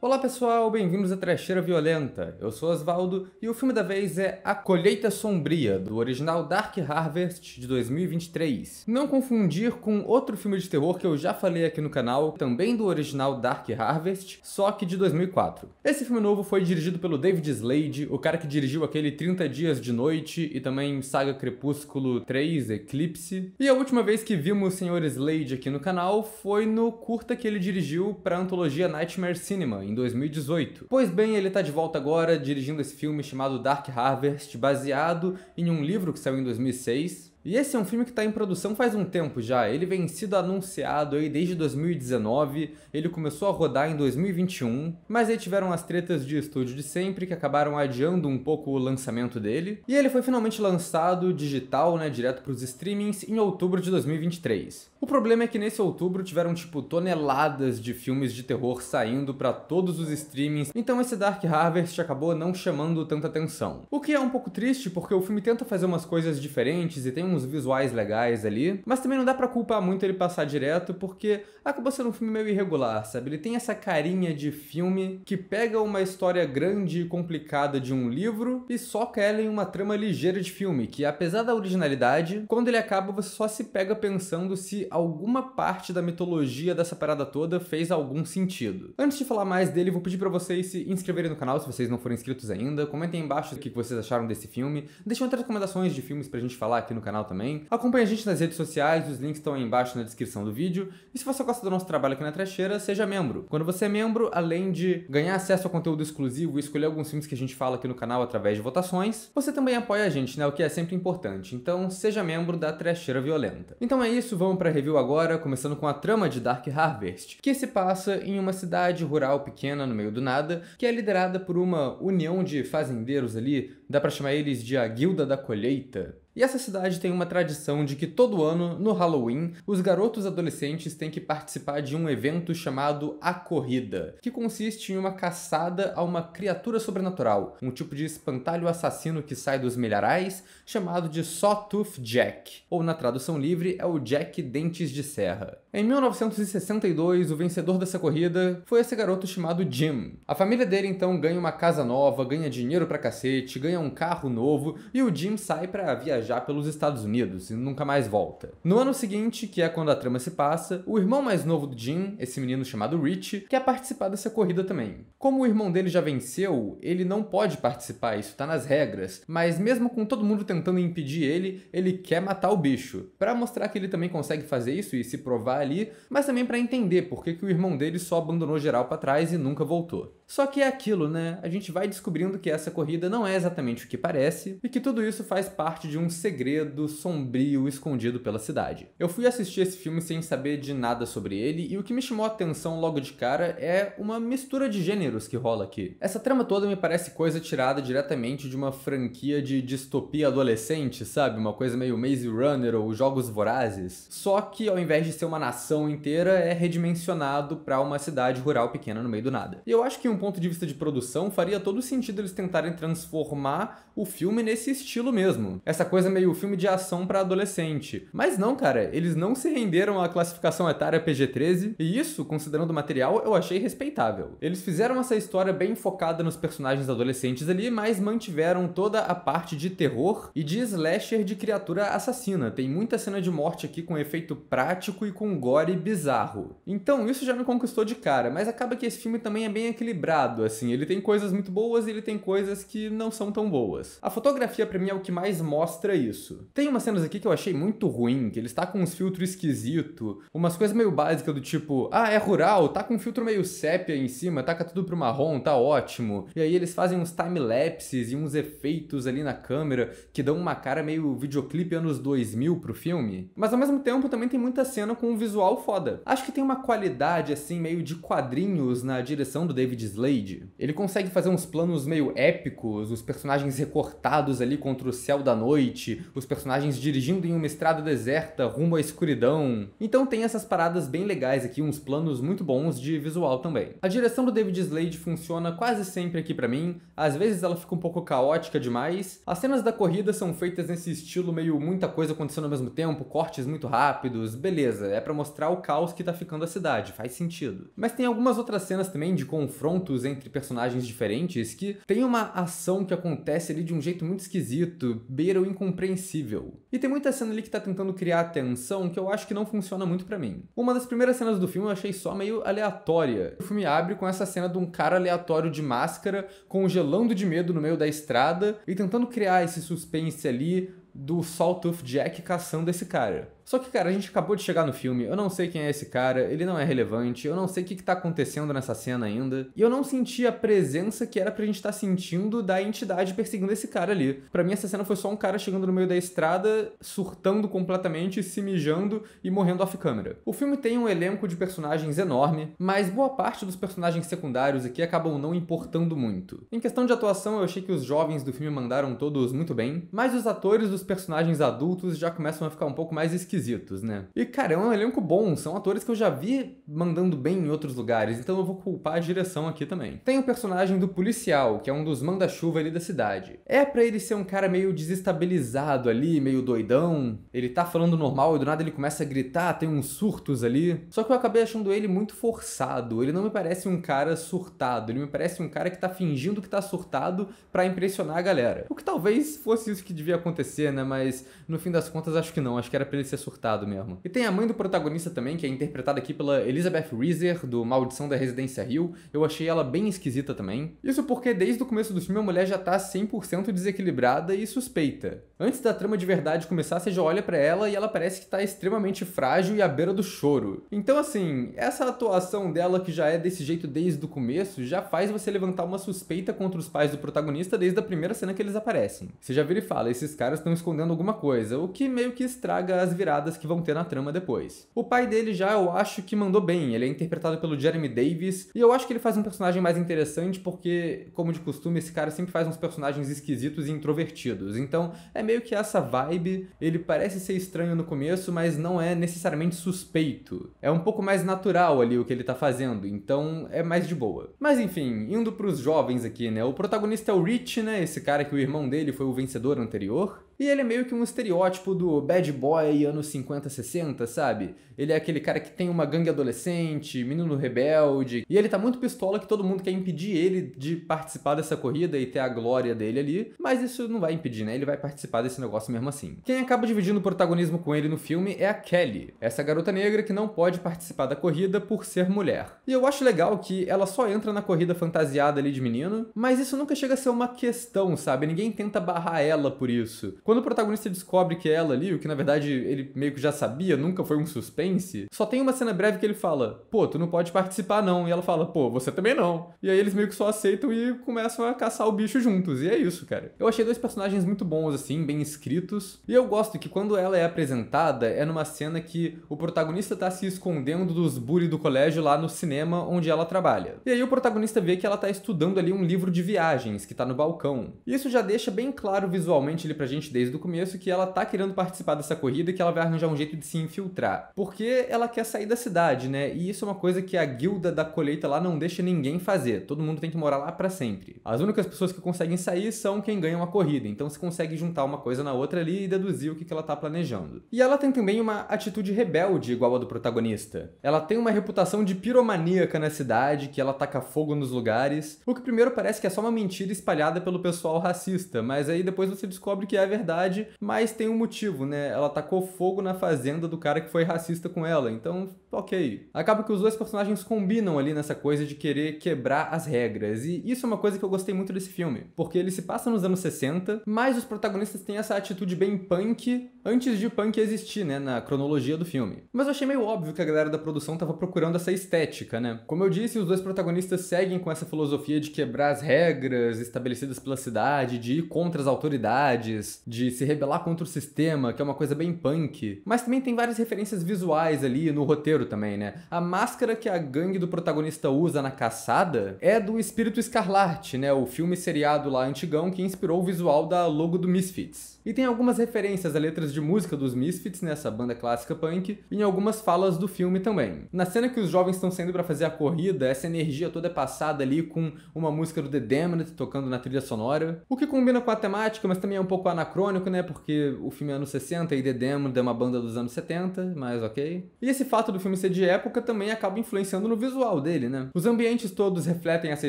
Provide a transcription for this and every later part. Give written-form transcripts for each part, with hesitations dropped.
Olá pessoal, bem-vindos à Trecheira Violenta. Eu sou Osvaldo e o filme da vez é A Colheita Sombria, do original Dark Harvest de 2023. Não confundir com outro filme de terror que eu já falei aqui no canal, também do original Dark Harvest, só que de 2004. Esse filme novo foi dirigido pelo David Slade, o cara que dirigiu aquele 30 Dias de Noite e também Saga Crepúsculo 3, Eclipse. E a última vez que vimos o Sr. Slade aqui no canal foi no curta que ele dirigiu para a antologia Nightmare Cinema, em 2018. Pois bem, ele tá de volta agora dirigindo esse filme chamado Dark Harvest, baseado em um livro que saiu em 2006. E esse é um filme que está em produção faz um tempo já, ele vem sido anunciado aí desde 2019, ele começou a rodar em 2021, mas aí tiveram as tretas de estúdio de sempre que acabaram adiando um pouco o lançamento dele, e ele foi finalmente lançado digital, direto para os streamings em outubro de 2023. O problema é que nesse outubro tiveram tipo toneladas de filmes de terror saindo para todos os streamings, então esse Dark Harvest acabou não chamando tanta atenção. O que é um pouco triste porque o filme tenta fazer umas coisas diferentes e tem uns visuais legais ali, mas também não dá pra culpar muito ele passar direto, porque acabou sendo um filme meio irregular, sabe? Ele tem essa carinha de filme que pega uma história grande e complicada de um livro e soca ela em uma trama ligeira de filme, que apesar da originalidade, quando ele acaba você só se pega pensando se alguma parte da mitologia dessa parada toda fez algum sentido. Antes de falar mais dele, vou pedir pra vocês se inscreverem no canal se vocês não forem inscritos ainda, comentem aí embaixo o que vocês acharam desse filme, deixem outras recomendações de filmes pra gente falar aqui no canal também. Acompanhe a gente nas redes sociais, os links estão aí embaixo na descrição do vídeo. E se você gosta do nosso trabalho aqui na Trecheira, seja membro. Quando você é membro, além de ganhar acesso a conteúdo exclusivo e escolher alguns filmes que a gente fala aqui no canal através de votações, você também apoia a gente, o que é sempre importante. Então, seja membro da Trecheira Violenta. Então é isso, vamos pra review agora, começando com a trama de Dark Harvest, que se passa em uma cidade rural pequena no meio do nada, que é liderada por uma união de fazendeiros ali, dá pra chamar eles de a Guilda da Colheita. E essa cidade tem uma tradição de que todo ano, no Halloween, os garotos adolescentes têm que participar de um evento chamado A Corrida, que consiste em uma caçada a uma criatura sobrenatural, um tipo de espantalho assassino que sai dos milharais, chamado de Sawtooth Jack, ou na tradução livre é o Jack Dentes de Serra. Em 1962, o vencedor dessa corrida foi esse garoto chamado Jim. A família dele então ganha uma casa nova, ganha dinheiro pra cacete, ganha um carro novo, e o Jim sai pra viajar pelos Estados Unidos e nunca mais volta. No ano seguinte, que é quando a trama se passa, o irmão mais novo do Jim, esse menino chamado Rich, quer participar dessa corrida também. Como o irmão dele já venceu, ele não pode participar, isso tá nas regras, mas mesmo com todo mundo tentando impedir ele quer matar o bicho, pra mostrar que ele também consegue fazer isso e se provar ali, mas também pra entender por que o irmão dele só abandonou geral pra trás e nunca voltou. Só que é aquilo, a gente vai descobrindo que essa corrida não é exatamente o que parece e que tudo isso faz parte de um segredo sombrio escondido pela cidade. Eu fui assistir esse filme sem saber de nada sobre ele e o que me chamou a atenção logo de cara é uma mistura de gêneros que rola aqui. Essa trama toda me parece coisa tirada diretamente de uma franquia de distopia adolescente, sabe? Uma coisa meio Maze Runner ou Jogos Vorazes. Só que ao invés de ser uma nação inteira, é redimensionado pra uma cidade rural pequena no meio do nada. E eu acho que um ponto de vista de produção faria todo sentido eles tentarem transformar o filme nesse estilo mesmo. Essa coisa meio filme de ação pra adolescente. Mas não, cara, eles não se renderam à classificação etária PG-13, e isso, considerando o material, eu achei respeitável. Eles fizeram essa história bem focada nos personagens adolescentes ali, mas mantiveram toda a parte de terror e de slasher de criatura assassina. Tem muita cena de morte aqui com efeito prático e com gore bizarro. Então isso já me conquistou de cara, mas acaba que esse filme também é bem equilibrado, assim. Ele tem coisas muito boas e ele tem coisas que não são tão boas. A fotografia pra mim é o que mais mostra isso. Tem umas cenas aqui que eu achei muito ruim, que eles tá com uns filtros esquisitos, umas coisas meio básicas do tipo, é rural, tá com um filtro meio sépia em cima, taca tudo pro marrom, tá ótimo. E aí eles fazem uns time-lapses e uns efeitos ali na câmera que dão uma cara meio videoclipe anos 2000 pro filme. Mas ao mesmo tempo também tem muita cena com um visual foda. Acho que tem uma qualidade assim meio de quadrinhos na direção do David Slade. Ele consegue fazer uns planos meio épicos, os personagens recortados ali contra o céu da noite, noite, os personagens dirigindo em uma estrada deserta rumo à escuridão. Então tem essas paradas bem legais aqui, uns planos muito bons de visual também. A direção do David Slade funciona quase sempre aqui pra mim, às vezes ela fica um pouco caótica demais. As cenas da corrida são feitas nesse estilo meio muita coisa acontecendo ao mesmo tempo, cortes muito rápidos, beleza, é pra mostrar o caos que tá ficando a cidade, faz sentido. Mas tem algumas outras cenas também de confrontos entre personagens diferentes que tem uma ação que acontece ali de um jeito muito esquisito, beira o incompreensível. E tem muita cena ali que tá tentando criar tensão que eu acho que não funciona muito pra mim. Uma das primeiras cenas do filme eu achei só meio aleatória. O filme abre com essa cena de um cara aleatório de máscara, congelando de medo no meio da estrada e tentando criar esse suspense ali do Sawtooth Jack caçando esse cara. Só que, cara, a gente acabou de chegar no filme, eu não sei quem é esse cara, ele não é relevante, eu não sei o que tá acontecendo nessa cena ainda, e eu não senti a presença que era pra gente estar sentindo da entidade perseguindo esse cara ali. Pra mim, essa cena foi só um cara chegando no meio da estrada, surtando completamente, se mijando e morrendo off-câmera. O filme tem um elenco de personagens enorme, mas boa parte dos personagens secundários aqui acabam não importando muito. Em questão de atuação, eu achei que os jovens do filme mandaram todos muito bem, mas os atores dos personagens adultos já começam a ficar um pouco mais esquisitos, né? E, cara, é um elenco bom, são atores que eu já vi mandando bem em outros lugares, então eu vou culpar a direção aqui também. Tem o personagem do policial, que é um dos manda-chuva ali da cidade. É pra ele ser um cara meio desestabilizado ali, meio doidão, ele tá falando normal e do nada ele começa a gritar, tem uns surtos ali. Só que eu acabei achando ele muito forçado, ele não me parece um cara surtado, ele me parece um cara que tá fingindo que tá surtado pra impressionar a galera. O que talvez fosse isso que devia acontecer, né? Mas no fim das contas acho que não, acho que era pra ele ser surtado mesmo. E tem a mãe do protagonista também, que é interpretada aqui pela Elizabeth Reeser, do Maldição da Residência Hill. Eu achei ela bem esquisita também. Isso porque desde o começo do filme a mulher já tá 100% desequilibrada e suspeita. Antes da trama de verdade começar, você já olha pra ela e ela parece que tá extremamente frágil e à beira do choro. Então assim, essa atuação dela que já é desse jeito desde o começo, já faz você levantar uma suspeita contra os pais do protagonista desde a primeira cena que eles aparecem. Você já vira e fala, esses caras estão escondendo alguma coisa, o que meio que estraga as viradas que vão ter na trama depois. O pai dele já eu acho que mandou bem, ele é interpretado pelo Jeremy Davis, e eu acho que ele faz um personagem mais interessante porque, como de costume, esse cara sempre faz uns personagens esquisitos e introvertidos, então é meio que essa vibe, ele parece ser estranho no começo, mas não é necessariamente suspeito. É um pouco mais natural ali o que ele tá fazendo, então é mais de boa. Mas enfim, indo pros jovens aqui, né, o protagonista é o Rich, né, esse cara que o irmão dele foi o vencedor anterior, e ele é meio que um estereótipo do bad boy anos 50, 60, sabe? Ele é aquele cara que tem uma gangue adolescente, menino rebelde, e ele tá muito pistola que todo mundo quer impedir ele de participar dessa corrida e ter a glória dele ali, mas isso não vai impedir, né? Ele vai participar desse negócio mesmo assim. Quem acaba dividindo o protagonismo com ele no filme é a Kelly, essa garota negra que não pode participar da corrida por ser mulher. E eu acho legal que ela só entra na corrida fantasiada ali de menino, mas isso nunca chega a ser uma questão, sabe? Ninguém tenta barrar ela por isso. Quando o protagonista descobre que é ela ali, o que na verdade ele meio que já sabia, nunca foi um suspense, só tem uma cena breve que ele fala, pô, tu não pode participar não, e ela fala, pô, você também não. E aí eles meio que só aceitam e começam a caçar o bicho juntos, e é isso, cara. Eu achei dois personagens muito bons, assim, bem escritos, e eu gosto que quando ela é apresentada, é numa cena que o protagonista tá se escondendo dos bullies do colégio lá no cinema onde ela trabalha. E aí o protagonista vê que ela tá estudando ali um livro de viagens, que tá no balcão. E isso já deixa bem claro visualmente ali pra gente desde o começo que ela tá querendo participar dessa corrida e que ela vai arranjar um jeito de se infiltrar. Porque ela quer sair da cidade, né? E isso é uma coisa que a guilda da colheita lá não deixa ninguém fazer. Todo mundo tem que morar lá pra sempre. As únicas pessoas que conseguem sair são quem ganha uma corrida. Então você consegue juntar uma coisa na outra ali e deduzir o que ela tá planejando. E ela tem também uma atitude rebelde igual a do protagonista. Ela tem uma reputação de piromaníaca na cidade, que ela taca fogo nos lugares, o que primeiro parece que é só uma mentira espalhada pelo pessoal racista, mas aí depois você descobre que é verdade, mas tem um motivo, né? Ela tacou fogo na fazenda do cara que foi racista com ela, então, ok. Acaba que os dois personagens combinam ali nessa coisa de querer quebrar as regras, e isso é uma coisa que eu gostei muito desse filme, porque ele se passa nos anos 60, mas os protagonistas têm essa atitude bem punk antes de punk existir, né, na cronologia do filme. Mas eu achei meio óbvio que a galera da produção tava procurando essa estética, né? Como eu disse, os dois protagonistas seguem com essa filosofia de quebrar as regras estabelecidas pela cidade, de ir contra as autoridades, de se rebelar contra o sistema, que é uma coisa bem punk. Mas também tem várias referências visuais ali no roteiro também, né? A máscara que a gangue do protagonista usa na caçada é do Espírito Escarlate, né? O filme seriado lá antigão que inspirou o visual da logo do Misfits. E tem algumas referências a letras de música dos Misfits, nessa banda clássica punk, e em algumas falas do filme também. Na cena que os jovens estão saindo para fazer a corrida, essa energia toda é passada ali com uma música do The Damned tocando na trilha sonora, o que combina com a temática, mas também é um pouco anacrônico, né, porque o filme é anos 60 e The Damned é uma banda dos anos 70, mas ok. E esse fato do filme ser de época também acaba influenciando no visual dele, né? Os ambientes todos refletem essa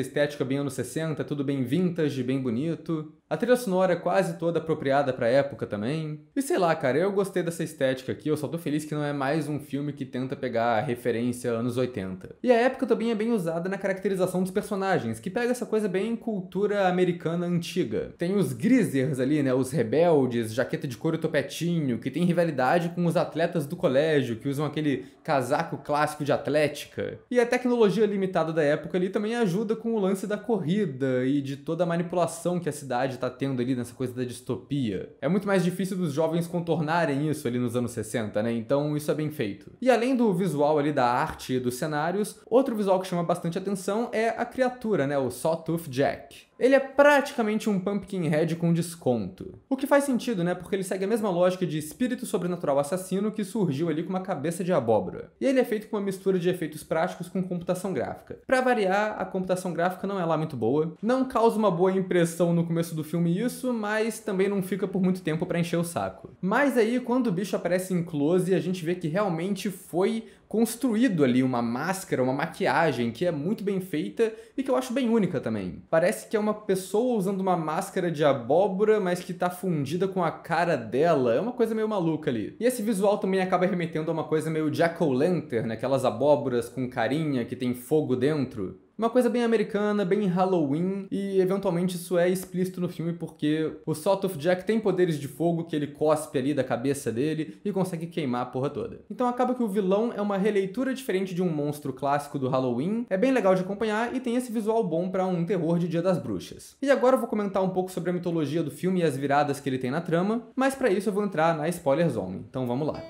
estética bem anos 60, tudo bem vintage, bem bonito. A trilha sonora é quase toda apropriada pra época também. E sei lá, cara, eu gostei dessa estética aqui, eu só tô feliz que não é mais um filme que tenta pegar referência anos 80. E a época também é bem usada na caracterização dos personagens, que pega essa coisa bem cultura americana antiga. Tem os greasers ali, né, os rebeldes, jaqueta de couro e topetinho, que tem rivalidade com os atletas do colégio, que usam aquele casaco clássico de atlética. E a tecnologia limitada da época ali também ajuda com o lance da corrida e de toda a manipulação que a cidade tá tendo ali nessa coisa da distopia. É muito mais difícil dos jovens contornarem isso ali nos anos 60, né? Então isso é bem feito. E além do visual ali da arte e dos cenários, outro visual que chama bastante atenção é a criatura, né? O Sawtooth Jack. Ele é praticamente um Pumpkinhead com desconto. O que faz sentido, né? Porque ele segue a mesma lógica de espírito sobrenatural assassino que surgiu ali com uma cabeça de abóbora. E ele é feito com uma mistura de efeitos práticos com computação gráfica. Pra variar, a computação gráfica não é lá muito boa. Não causa uma boa impressão no começo do filme isso, mas também não fica por muito tempo pra encher o saco. Mas aí, quando o bicho aparece em close, a gente vê que realmente foi construído ali uma máscara, uma maquiagem que é muito bem feita e que eu acho bem única também. Parece que é uma pessoa usando uma máscara de abóbora, mas que tá fundida com a cara dela. É uma coisa meio maluca ali. E esse visual também acaba remetendo a uma coisa meio jack-o'-lantern, aquelas abóboras com carinha que tem fogo dentro. Uma coisa bem americana, bem Halloween, e eventualmente isso é explícito no filme porque o Sawtooth Jack tem poderes de fogo que ele cospe ali da cabeça dele e consegue queimar a porra toda. Então acaba que o vilão é uma releitura diferente de um monstro clássico do Halloween, é bem legal de acompanhar e tem esse visual bom pra um terror de Dia das Bruxas. E agora eu vou comentar um pouco sobre a mitologia do filme e as viradas que ele tem na trama, mas pra isso eu vou entrar na spoiler zone, então vamos lá.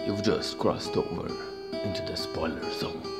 You've just crossed over into the spoiler zone.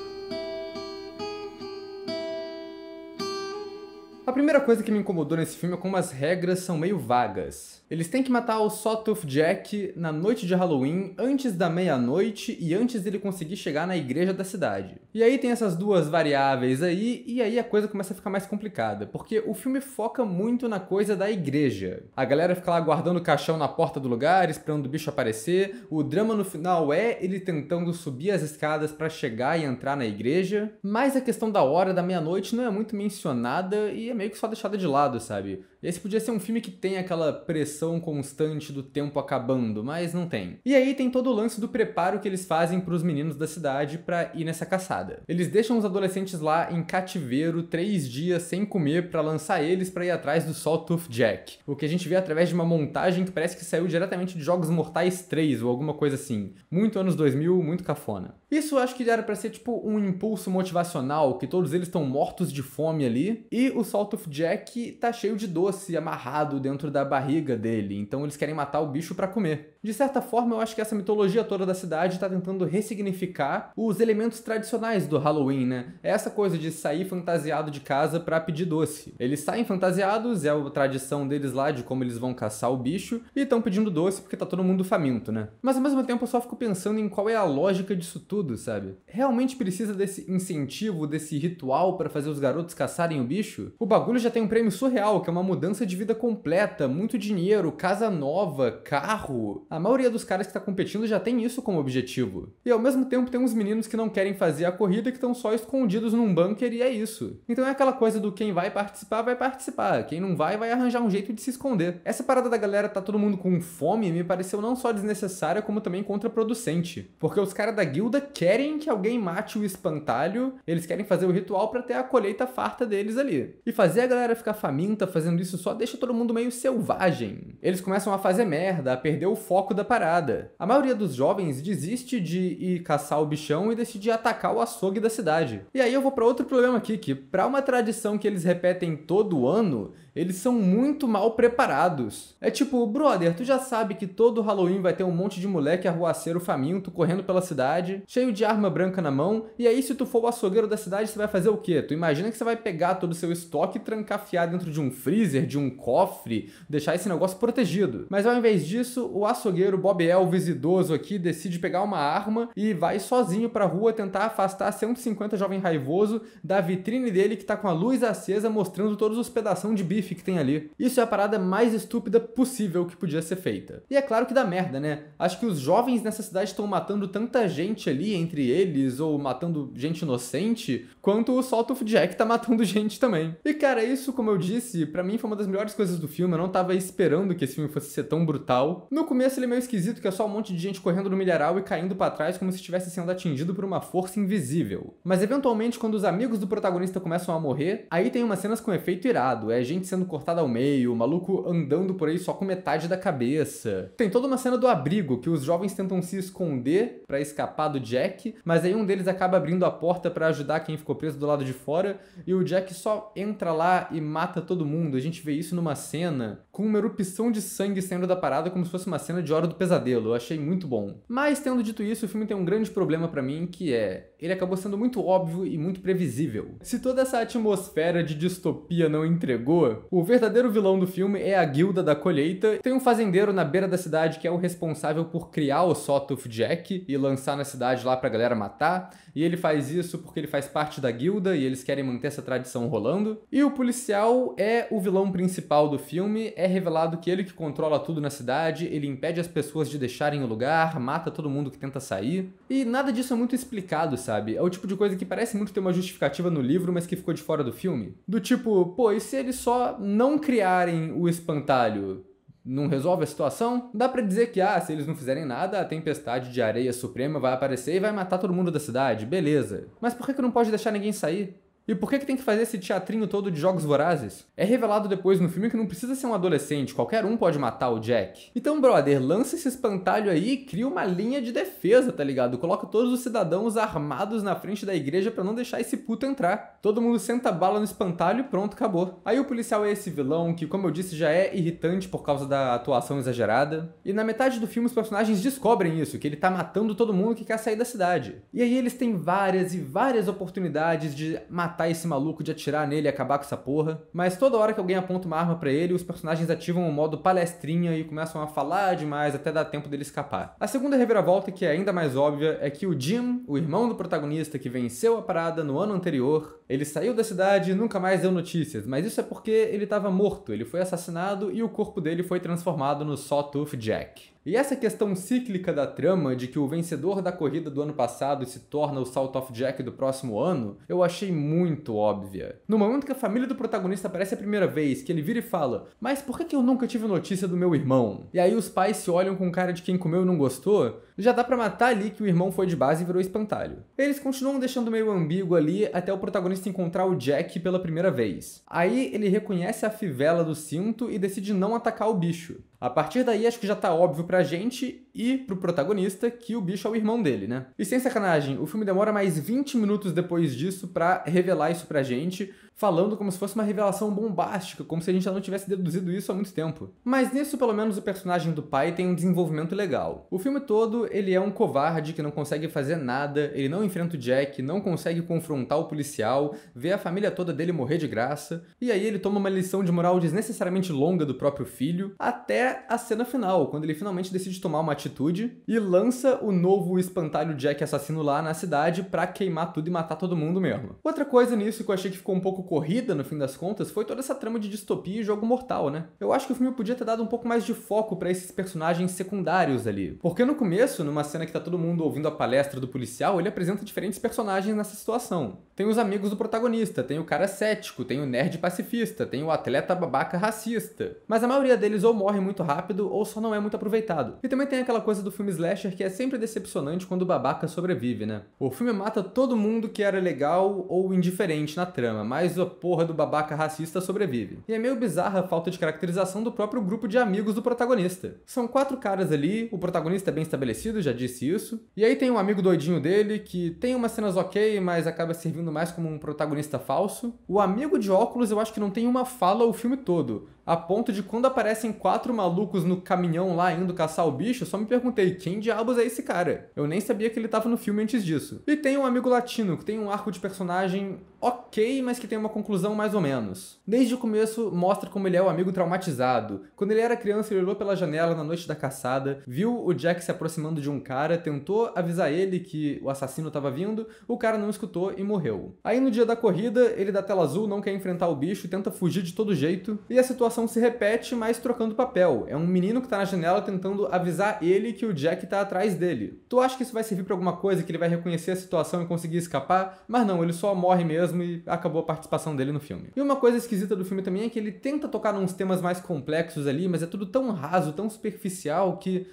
A primeira coisa que me incomodou nesse filme é como as regras são meio vagas. Eles têm que matar o Sawtooth Jack na noite de Halloween, antes da meia-noite e antes dele conseguir chegar na igreja da cidade. E aí tem essas duas variáveis aí, e aí a coisa começa a ficar mais complicada, porque o filme foca muito na coisa da igreja. A galera fica lá guardando o caixão na porta do lugar, esperando o bicho aparecer. O drama no final é ele tentando subir as escadas pra chegar e entrar na igreja, mas a questão da hora da meia-noite não é muito mencionada e é meio que só deixada de lado, sabe? Esse podia ser um filme que tem aquela pressão constante do tempo acabando, mas não tem. E aí tem todo o lance do preparo que eles fazem pros meninos da cidade pra ir nessa caçada. Eles deixam os adolescentes lá em cativeiro 3 dias sem comer pra lançar eles pra ir atrás do Sawtooth Jack. O que a gente vê através de uma montagem que parece que saiu diretamente de Jogos Mortais 3 ou alguma coisa assim. Muito anos 2000, muito cafona. Isso eu acho que era pra ser tipo um impulso motivacional, que todos eles estão mortos de fome ali, e o Sawtooth Jack tá cheio de doce amarrado dentro da barriga dele, então eles querem matar o bicho pra comer. De certa forma, eu acho que essa mitologia toda da cidade tá tentando ressignificar os elementos tradicionais do Halloween, né? É essa coisa de sair fantasiado de casa pra pedir doce. Eles saem fantasiados, é a tradição deles lá de como eles vão caçar o bicho, e estão pedindo doce porque tá todo mundo faminto, né? Mas ao mesmo tempo eu só fico pensando em qual é a lógica disso tudo, sabe? Realmente precisa desse incentivo, desse ritual pra fazer os garotos caçarem o bicho? O bagulho já tem um prêmio surreal, que é uma mudança de vida completa, muito dinheiro, casa nova, carro. A maioria dos caras que tá competindo já tem isso como objetivo. E ao mesmo tempo tem uns meninos que não querem fazer a corrida, que estão só escondidos num bunker e é isso. Então é aquela coisa do quem vai participar. Quem não vai arranjar um jeito de se esconder. Essa parada da galera tá todo mundo com fome me pareceu não só desnecessária, como também contraproducente. Porque os caras da guilda querem que alguém mate o espantalho, eles querem fazer o ritual pra ter a colheita farta deles ali. E fazer a galera ficar faminta fazendo isso só deixa todo mundo meio selvagem. Eles começam a fazer merda, a perder o foco da parada. A maioria dos jovens desiste de ir caçar o bichão e decide atacar o açougue da cidade. E aí eu vou pra outro problema aqui, que pra uma tradição que eles repetem todo ano, Eles são muito mal preparados. É tipo, brother, tu já sabe que todo Halloween vai ter um monte de moleque arruaceiro faminto correndo pela cidade, cheio de arma branca na mão, e aí se tu for o açougueiro da cidade, você vai fazer o quê? Tu imagina que você vai pegar todo o seu estoque e trancafiar dentro de um freezer, de um cofre, deixar esse negócio protegido. Mas ao invés disso, o açougueiro Bob Elvis idoso aqui decide pegar uma arma e vai sozinho pra rua tentar afastar 150 jovem raivoso da vitrine dele que tá com a luz acesa mostrando todos os pedação de bife que tem ali. Isso é a parada mais estúpida possível que podia ser feita. E é claro que dá merda, né? Acho que os jovens nessa cidade estão matando tanta gente ali entre eles, ou matando gente inocente, quanto o Sawtooth Jack tá matando gente também. E cara, isso, como eu disse, pra mim foi uma das melhores coisas do filme. Eu não tava esperando que esse filme fosse ser tão brutal. No começo ele é meio esquisito, que é só um monte de gente correndo no milharal e caindo pra trás como se estivesse sendo atingido por uma força invisível. Mas eventualmente, quando os amigos do protagonista começam a morrer, aí tem umas cenas com efeito irado. É gente sendo cortada ao meio, o maluco andando por aí só com metade da cabeça. Tem toda uma cena do abrigo, que os jovens tentam se esconder pra escapar do Jack, mas aí um deles acaba abrindo a porta pra ajudar quem ficou preso do lado de fora, e o Jack só entra lá e mata todo mundo. A gente vê isso numa cena com uma erupção de sangue saindo da parada como se fosse uma cena de Hora do Pesadelo. Eu achei muito bom. Mas, tendo dito isso, o filme tem um grande problema pra mim, que é... ele acabou sendo muito óbvio e muito previsível. Se toda essa atmosfera de distopia não entregou, o verdadeiro vilão do filme é a Guilda da Colheita. Tem um fazendeiro na beira da cidade que é o responsável por criar o Sawtooth Jack e lançar na cidade lá pra galera matar, e ele faz isso porque ele faz parte da guilda e eles querem manter essa tradição rolando. E o policial é o vilão principal do filme. É revelado que ele que controla tudo na cidade, ele impede as pessoas de deixarem o lugar, mata todo mundo que tenta sair, e nada disso é muito explicado, sabe? É o tipo de coisa que parece muito ter uma justificativa no livro, mas que ficou de fora do filme. Do tipo, pô, e se eles só não criarem o espantalho? Não resolve a situação? Dá pra dizer que, se eles não fizerem nada, a tempestade de areia suprema vai aparecer e vai matar todo mundo da cidade, beleza. Mas por que não pode deixar ninguém sair? E por que tem que fazer esse teatrinho todo de jogos vorazes? É revelado depois no filme que não precisa ser um adolescente, qualquer um pode matar o Jack. Então, brother, lança esse espantalho aí e cria uma linha de defesa, tá ligado? Coloca todos os cidadãos armados na frente da igreja pra não deixar esse puto entrar. Todo mundo senta a bala no espantalho e pronto, acabou. Aí o policial é esse vilão que, como eu disse, já é irritante por causa da atuação exagerada. E na metade do filme os personagens descobrem isso, que ele tá matando todo mundo que quer sair da cidade. E aí eles têm várias e várias oportunidades de matar esse maluco, de atirar nele e acabar com essa porra. Mas toda hora que alguém aponta uma arma pra ele, os personagens ativam o modo palestrinha e começam a falar demais até dar tempo dele escapar. A segunda reviravolta, que é ainda mais óbvia, é que o Jim, o irmão do protagonista que venceu a parada no ano anterior, ele saiu da cidade e nunca mais deu notícias, mas isso é porque ele estava morto, ele foi assassinado e o corpo dele foi transformado no Sawtooth Jack. E essa questão cíclica da trama de que o vencedor da corrida do ano passado se torna o Sawtooth Jack do próximo ano, eu achei muito óbvia. No momento que a família do protagonista aparece a primeira vez, que ele vira e fala: mas por que eu nunca tive notícia do meu irmão? E aí os pais se olham com cara de quem comeu e não gostou, já dá pra matar ali que o irmão foi de base e virou espantalho. Eles continuam deixando meio ambíguo ali até o protagonista encontrar o Jack pela primeira vez. Aí ele reconhece a fivela do cinto e decide não atacar o bicho. A partir daí, acho que já tá óbvio pra gente e pro protagonista que o bicho é o irmão dele, né? E sem sacanagem, o filme demora mais 20 minutos depois disso pra revelar isso pra gente, falando como se fosse uma revelação bombástica, como se a gente já não tivesse deduzido isso há muito tempo. Mas nisso, pelo menos, o personagem do pai tem um desenvolvimento legal. O filme todo, ele é um covarde que não consegue fazer nada, ele não enfrenta o Jack, não consegue confrontar o policial, vê a família toda dele morrer de graça, e aí ele toma uma lição de moral desnecessariamente longa do próprio filho, até a cena final, quando ele finalmente decide tomar uma atitude e lança o novo espantalho Jack assassino lá na cidade pra queimar tudo e matar todo mundo mesmo. Outra coisa nisso que eu achei que ficou um pouco corrida no fim das contas foi toda essa trama de distopia e jogo mortal, né? Eu acho que o filme podia ter dado um pouco mais de foco pra esses personagens secundários ali. Porque no começo, numa cena que tá todo mundo ouvindo a palestra do policial, ele apresenta diferentes personagens nessa situação. Tem os amigos do protagonista, tem o cara cético, tem o nerd pacifista, tem o atleta babaca racista. Mas a maioria deles ou morre muito rápido ou só não é muito aproveitado. E também tem aquela coisa do filme slasher que é sempre decepcionante quando o babaca sobrevive, né? O filme mata todo mundo que era legal ou indiferente na trama, mas mas a porra do babaca racista sobrevive. E é meio bizarra a falta de caracterização do próprio grupo de amigos do protagonista. São 4 caras ali, o protagonista é bem estabelecido, já disse isso. E aí tem um amigo doidinho dele, que tem umas cenas ok, mas acaba servindo mais como um protagonista falso. O amigo de óculos eu acho que não tem uma fala o filme todo, a ponto de quando aparecem 4 malucos no caminhão lá indo caçar o bicho, eu só me perguntei, quem diabos é esse cara? Eu nem sabia que ele tava no filme antes disso. E tem um amigo latino, que tem um arco de personagem ok, mas que tem uma conclusão mais ou menos. Desde o começo, mostra como ele é o amigo traumatizado. Quando ele era criança, ele olhou pela janela na noite da caçada, viu o Jack se aproximando de um cara, tentou avisar ele que o assassino estava vindo, o cara não escutou e morreu. Aí no dia da corrida, ele dá tela azul, não quer enfrentar o bicho e tenta fugir de todo jeito, e a situação se repete, mas trocando papel. É um menino que tá na janela tentando avisar ele que o Jack tá atrás dele. Tu acha que isso vai servir pra alguma coisa, que ele vai reconhecer a situação e conseguir escapar? Mas não, ele só morre mesmo e acabou a participação dele no filme. E uma coisa esquisita do filme também é que ele tenta tocar nos temas mais complexos ali, mas é tudo tão raso, tão superficial que...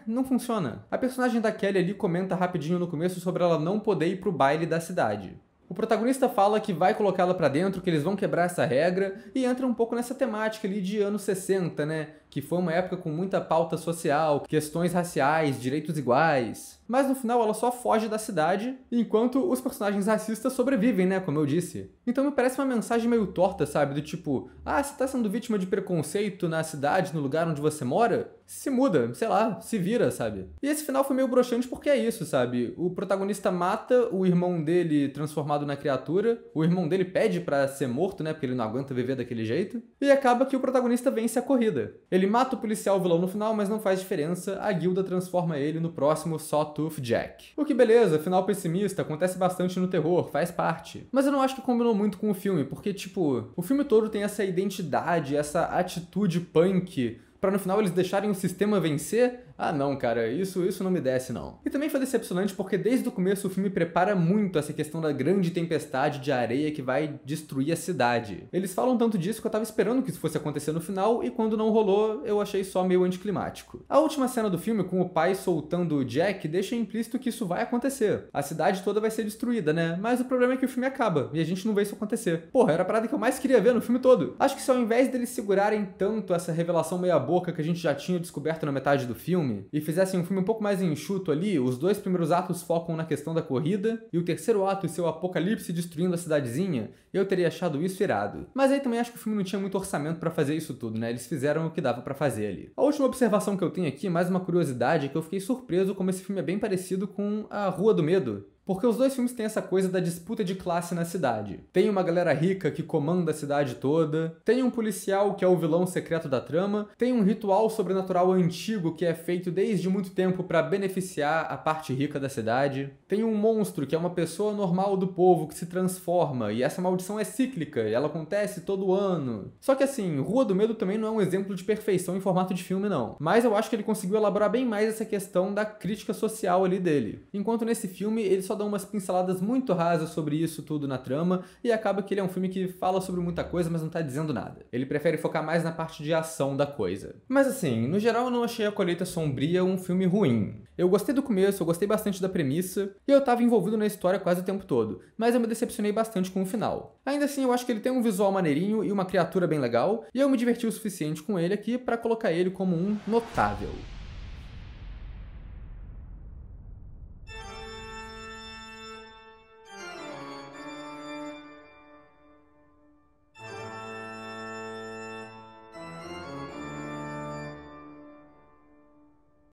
não funciona. A personagem da Kelly ali comenta rapidinho no começo sobre ela não poder ir pro baile da cidade. O protagonista fala que vai colocá-la pra dentro, que eles vão quebrar essa regra, e entra um pouco nessa temática ali de anos 60, né? Que foi uma época com muita pauta social, questões raciais, direitos iguais. Mas no final ela só foge da cidade, enquanto os personagens racistas sobrevivem, né? Como eu disse. Então me parece uma mensagem meio torta, sabe? Do tipo, você tá sendo vítima de preconceito na cidade, no lugar onde você mora? Se muda, sei lá, se vira, sabe? E esse final foi meio broxante porque é isso, sabe? O protagonista mata o irmão dele transformado na criatura, o irmão dele pede pra ser morto, né? Porque ele não aguenta viver daquele jeito, e acaba que o protagonista vence a corrida. Ele mata o policial vilão no final, mas não faz diferença, a guilda transforma ele no próximo Sawtooth Jack. O que beleza, final pessimista, acontece bastante no terror, faz parte. Mas eu não acho que combinou muito com o filme, porque tipo, o filme todo tem essa identidade, essa atitude punk, pra no final eles deixarem o sistema vencer? Não, cara, isso não me desce, não. E também foi decepcionante porque desde o começo o filme prepara muito essa questão da grande tempestade de areia que vai destruir a cidade. Eles falam tanto disso que eu tava esperando que isso fosse acontecer no final, e quando não rolou, eu achei só meio anticlimático. A última cena do filme, com o pai soltando o Jack, deixa implícito que isso vai acontecer. A cidade toda vai ser destruída, né? Mas o problema é que o filme acaba, e a gente não vê isso acontecer. Porra, era a parada que eu mais queria ver no filme todo. Acho que se ao invés deles segurarem tanto essa revelação meia boca que a gente já tinha descoberto na metade do filme, e fizessem um filme um pouco mais enxuto ali, os 2 primeiros atos focam na questão da corrida, e o terceiro ato e seu apocalipse destruindo a cidadezinha, eu teria achado isso irado. Mas aí também acho que o filme não tinha muito orçamento pra fazer isso tudo, né? Eles fizeram o que dava pra fazer ali. A última observação que eu tenho aqui, mais uma curiosidade, é que eu fiquei surpreso como esse filme é bem parecido com A Rua do Medo. Porque os 2 filmes têm essa coisa da disputa de classe na cidade. Tem uma galera rica que comanda a cidade toda, tem um policial que é o vilão secreto da trama, tem um ritual sobrenatural antigo que é feito desde muito tempo para beneficiar a parte rica da cidade, tem um monstro que é uma pessoa normal do povo que se transforma, e essa maldição é cíclica, e ela acontece todo ano. Só que assim, Rua do Medo também não é um exemplo de perfeição em formato de filme, não. Mas eu acho que ele conseguiu elaborar bem mais essa questão da crítica social ali dele. Enquanto nesse filme, ele só dá umas pinceladas muito rasas sobre isso tudo na trama, e acaba que ele é um filme que fala sobre muita coisa, mas não tá dizendo nada. Ele prefere focar mais na parte de ação da coisa. Mas assim, no geral eu não achei A Colheita Sombria um filme ruim. Eu gostei do começo, eu gostei bastante da premissa, e eu tava envolvido na história quase o tempo todo, mas eu me decepcionei bastante com o final. Ainda assim, eu acho que ele tem um visual maneirinho e uma criatura bem legal, e eu me diverti o suficiente com ele aqui pra colocar ele como um notável.